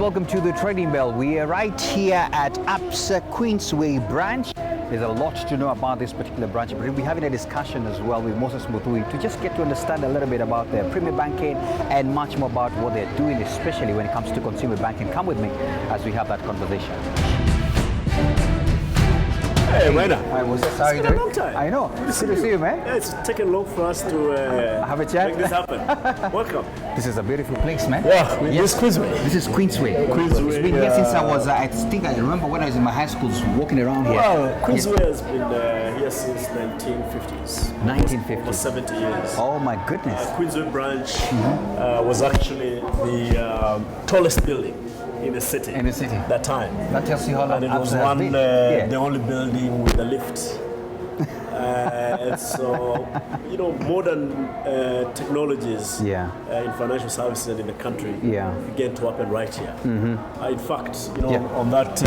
welcome to the Trading Bell. We are right here at ABSA Queensway branch. There's a lot to know about this particular branch, but we'll be having a discussion as well with Moses Muthui to just get to understand a little bit about their premier banking and much more about what they're doing, especially when it comes to consumer banking. Come with me as we have that conversation. Hey, Rainer. Hi, Moses. How are you It's been doing? a long time. I know. Good to see you, man. Yeah, it's taken long for us to Have a chat. make this happen. Welcome. This is a beautiful place, man. Yeah, Yes. this Queensway. This is Queensway. Queensway, It's been here since I yeah. was, I think I remember when I was in my high school walking around here. Well, Queensway has been here since 1950s. 1950s. For 70 years. Oh my goodness. Queensway branch was actually the tallest building in the city. In the city. That time. That tells you how long And it was ABSA has been. the only building with a lift. And so, modern technologies Yeah. in financial services and in the country Yeah. began to happen right here. In fact, Yeah. on that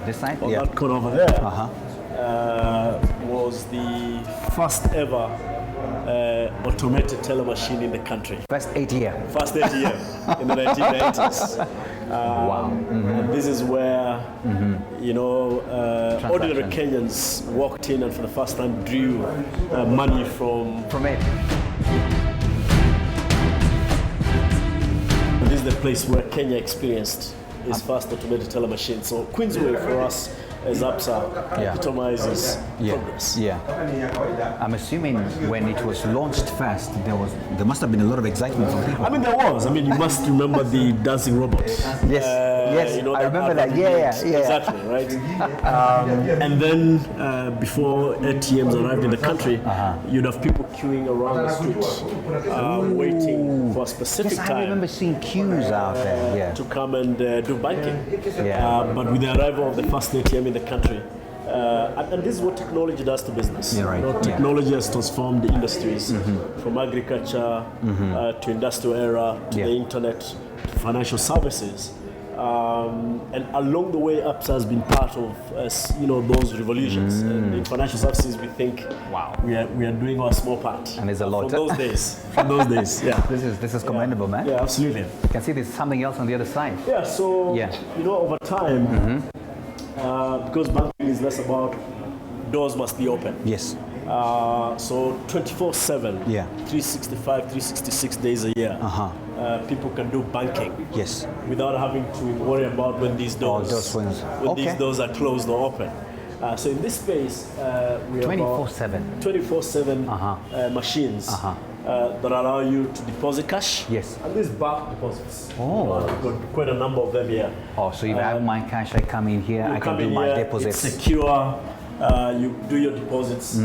this side? on Yeah. that corner over there Uh-huh. was the first ever automated teller machine in the country. First 8 year. First ATM in the 1990s. Wow. And this is where, ordinary Kenyans walked in and for the first time drew money from. From it. This is the place where Kenya experienced its first automated teller machine. So Queensway for us as ABSA Yeah. epitomizes Yeah. progress. Yeah. I'm assuming when it was launched first, there must have been a lot of excitement from people. I mean, there was. I mean, you must remember the dancing robot. Yes. Yes. I remember that. Yeah. Exactly, right? And then before ATMs arrived in the country, you'd have people queuing around the street, waiting for a specific Yes, I time remember seeing queues out there. Yeah. to come and do banking. Yeah. But with the arrival of the first ATM in the country, and this is what technology does to business. Yeah, right. Technology has transformed the industries from agriculture to industrial era to Yeah. the internet to financial services. And along the way, ABSA has been part of those revolutions. And in financial services, we think, Wow. we are doing our small part. And there's a lot. from those days. From those days, yeah. This is commendable, man. Yeah, absolutely. You can see there's something else on the other side. Yeah, so Yeah. over time, because banking is less about doors must be open. Yes. So 24/7, Yeah. 365, 366 days a year, people can do banking Yes. without having to worry about when these doors, those ones. when Okay. these doors are closed or open. So in this space, we have 24/7. 24/7 machines that allow you to deposit cash. Yes. And these bulk deposits. Oh. We've got quite a number of them here. Oh, so if I have my cash, I come in here, I can Come do in my here, deposits. It's secure. You do your deposits.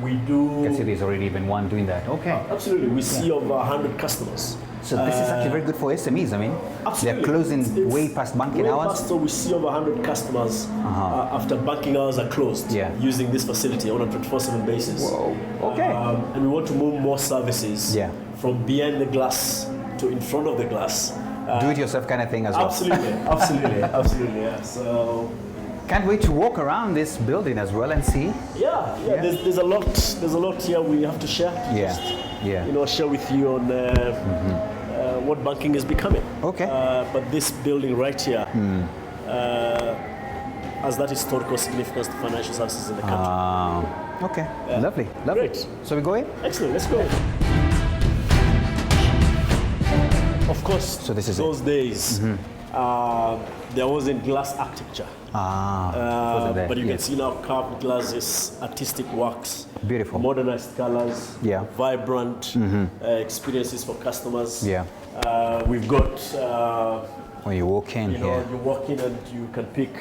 We do. I can see there's already even one doing that. Okay. Absolutely. We see over 100 customers. So this is actually very good for SMEs. I mean, Absolutely. they're closing It's way past banking way hours. past, so we see over 100 customers after banking hours are closed Yeah. using this facility on a 24/7 basis. Whoa. Okay. And we want to move more services Yeah. from behind the glass to in front of the glass. Do it yourself kind of thing as well. Absolutely, absolutely, yeah. So Can't wait to walk around this building as well and see. yeah. There's a lot here we have to share. Yeah. Yeah. Share with you on what banking is becoming. Okay. But this building right here has that historical significance to financial services in the country. Okay. Lovely. Lovely. Great. So we go in? Excellent. Let's go. Of course. So this is those days. There wasn't glass architecture. Wasn't there? But you Yes. can see now carved glasses, artistic works, Beautiful. modernized colors, Yeah. vibrant experiences for customers. Yeah. We've got, When you walk in here. you walk in and you can pick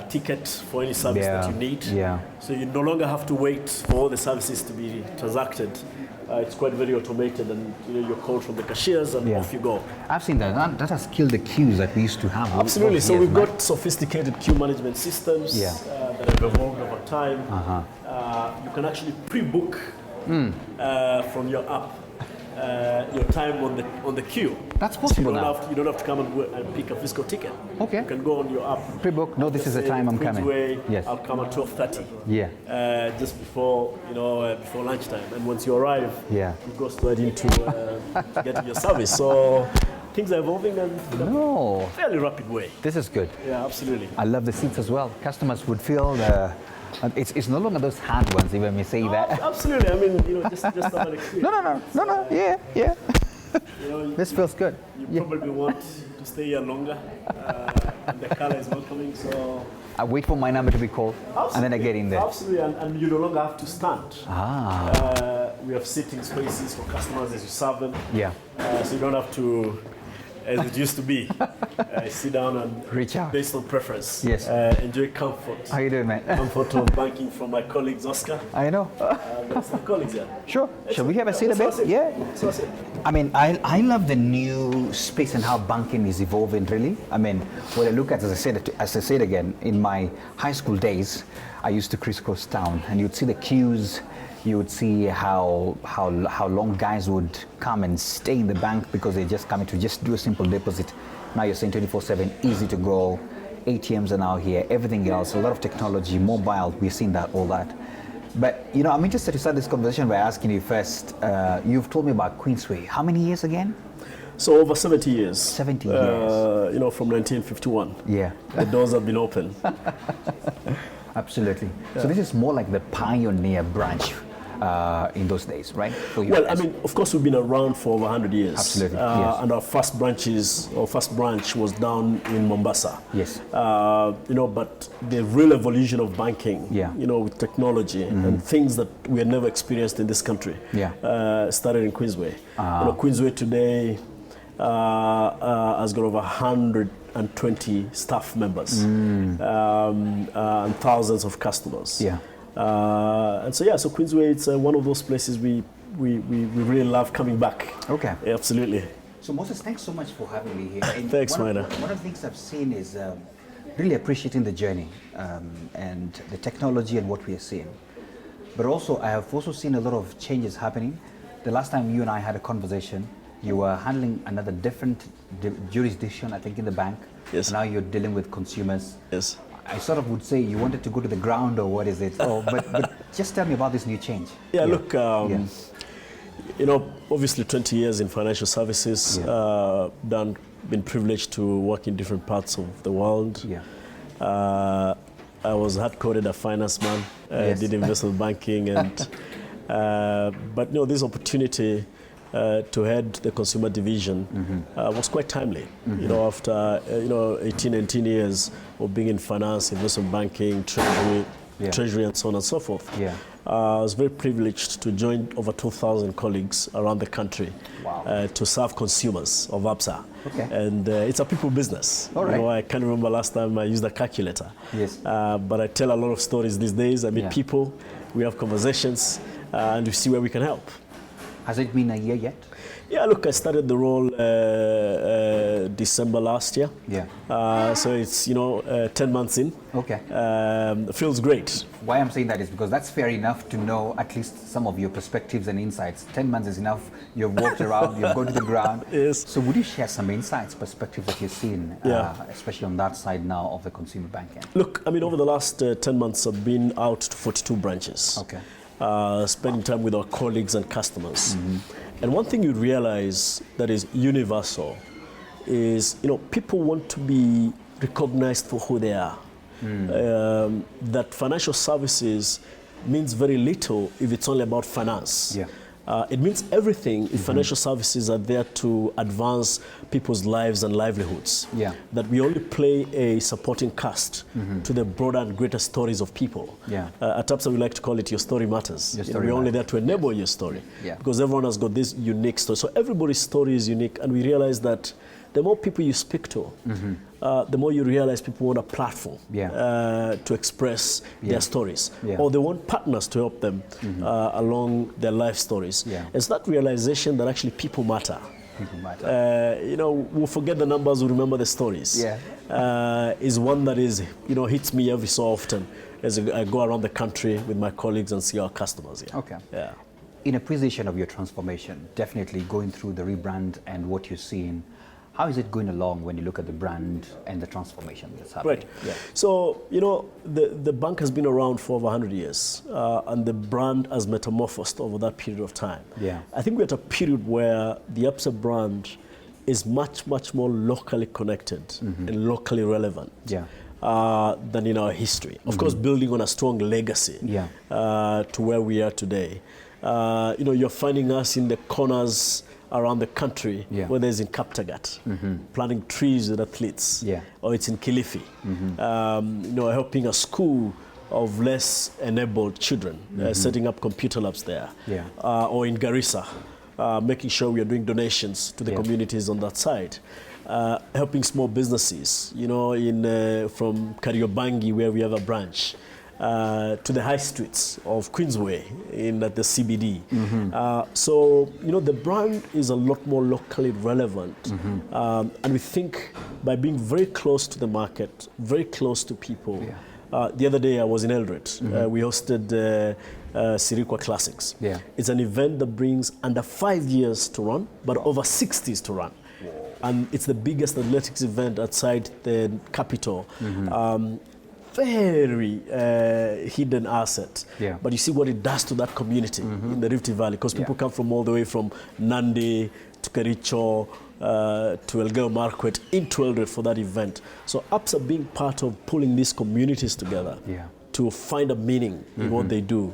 a ticket for any service Yeah. that you need. Yeah. So you no longer have to wait for all the services to be transacted. It's quite very automated, and you're called from the cashiers, and Yeah. off you go. I've seen that. That has killed the queues that we used to have. Absolutely. So Yes, we've man. got sophisticated queue management systems Yeah. that have evolved over time. You can actually pre-book from your app your time on the queue. That's possible now. You don't have to come and pick a physical ticket. Okay. You can go on your app. Pre-book. No, this is the Say, time I'm coming. Queensway, Yes. I'll come at 12:30. Yeah. Just before before lunchtime, and once you arrive, Yeah. you go straight into to get your service. So things are evolving in a fairly rapid way. This is good. Yeah, absolutely. I love the seats as well. Customers would feel the. It's no longer those hard ones, even we say that. Absolutely. I mean, just have an experience. No. Yeah. This feels good. You probably want to stay here longer. And the color is welcoming, so. I wait for my number to be called, and then I get in there. Absolutely, and you no longer have to stand. We have sitting spaces for customers as you serve them. Yeah. So you don't have to, as it used to be, sit down and reach out based on preference. Yes. Enjoy comfort. How you doing, man? Comfort of banking from my colleagues, Oscar. I know. Some colleagues here. Sure. Shall we have a seat a bit? Yeah. I mean, I love the new space and how banking is evolving, really. I mean, when I look at, as I said again, in my high school days, I used to crisscross town, and you'd see the queues. You would see how long guys would come and stay in the bank because they're just coming to just do a simple deposit. Now you're saying 24/7, easy to go. ATMs are now here. Everything else, a lot of technology, mobile. We're seeing that, all that. But, I'm interested to start this conversation by asking you first, you've told me about Queensway. How many years again? So over 70 years. 70 years. From 1951. Yeah. The doors have been open. Absolutely. Yeah. So this is more like the pioneer branch in those days, right? Well, I mean, of course, we've been around for over 100 years. Absolutely, yes. And our first branch was down in Mombasa. Yes. But the real evolution of banking, with technology and things that we had never experienced in this country, started in Queensway. Queensway today has got over 120 staff members and thousands of customers. Yeah. So Queensway, it's one of those places we really love coming back. Okay. Yeah, absolutely. So Moses, thanks so much for having me here. And thanks, Maida. One of the things I've seen is really appreciating the journey and the technology and what we are seeing. But also, I have also seen a lot of changes happening. The last time you and I had a conversation, you were handling another different jurisdiction, I think, in the bank. Yes. And now you're dealing with consumers. Yes. I sort of would say you wanted to go to the ground, or what is it? But just tell me about this new change. Yeah, look, obviously 20 years in financial services, been privileged to work in different parts of the world. Yeah. I was hard-coded a finance man, did investment banking, and but this opportunity to head the consumer division was quite timely. After 18 years of being in finance, investment banking, treasury, and so on and so forth. Yeah. I was very privileged to join over 2,000 colleagues around the country. Wow. To serve consumers of ABSA. Okay. And it's a people business. All right. I can't remember last time I used a calculator. Yes. But I tell a lot of stories these days. I meet people, we have conversations, and we see where we can help. Has it been a year yet? Yeah, look, I started the role December last year. Yeah. So it's 10 months in. Okay. Feels great. Why I'm saying that is because that's fair enough to know at least some of your perspectives and insights. 10 months is enough. You've walked around, you've gone to the ground. Yes. So would you share some insights, perspectives that you've seen, especially on that side now of the consumer banking? Look, I mean, over the last 10 months, I've been out to 42 branches. Okay. Spending time with our colleagues and customers. And one thing you realize that is universal is, people want to be recognized for who they are. That financial services means very little if it's only about finance. Yeah. It means everything if financial services are there to advance people's lives and livelihoods. Yeah. That we only play a supporting cast to the broader and greater stories of people. Yeah. At ABSA, we like to call it your story matters. Your story we're only there matters. to enable your story. Yeah. Because everyone has got this unique story. So everybody's story is unique, and we realize that the more people you speak to, the more you realize people want a platform to express their stories. Yeah. Or they want partners to help them along their life stories. Yeah. It's that realization that actually people matter. People matter. We'll forget the numbers, we'll remember the stories. Yeah. Is one that is, hits me every so often as I go around the country with my colleagues and see our customers. Yeah. Okay. Yeah. In appreciation of your transformation, definitely going through the rebrand and what you're seeing, how is it going along when you look at the brand and the transformation that's happening? Right. Yeah. So, the bank has been around for over 100 years, and the brand has metamorphosed over that period of time. Yeah. I think we're at a period where the ABSA brand is much, much more locally connected and locally relevant than in our history. Of course, building on a strong legacy to where we are today. You're finding us in the corners around the country, whether it's in Kaptagat, planting trees with athletes, or it's in Kilifi, helping a school of less enabled children, setting up computer labs there, or in Garissa, making sure we are doing donations to the communities on that side. Helping small businesses, from Kariobangi, where we have a branch, to the high streets of Queensway at the CBD. So, the brand is a lot more locally relevant. And we think by being very close to the market, very close to people. The other day I was in Eldoret. We hosted Sirikwa Classics. It's an event that brings under 5 years to run, but over 60s to run. And it's the biggest athletics event outside the capital. Very hidden asset. But you see what it does to that community in the Rift Valley, because people come from all the way from Nandi to Kericho to Elgeyo Marakwet into Eldoret for that event. So APSA being part of pulling these communities together to find a meaning in what they do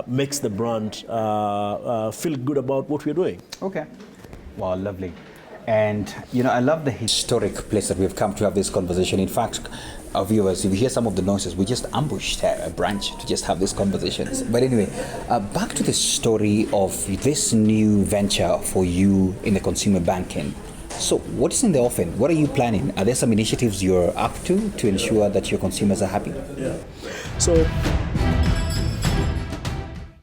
makes the brand feel good about what we're doing. Okay. Wow, lovely. And, I love the historic place that we've come to have this conversation. In fact, our viewers, if you hear some of the noises, we just ambushed a branch to just have these conversations. But anyway, back to the story of this new venture for you in the consumer banking. So what is in the offing? What are you planning? Are there some initiatives you're up to ensure that your consumers are happy? So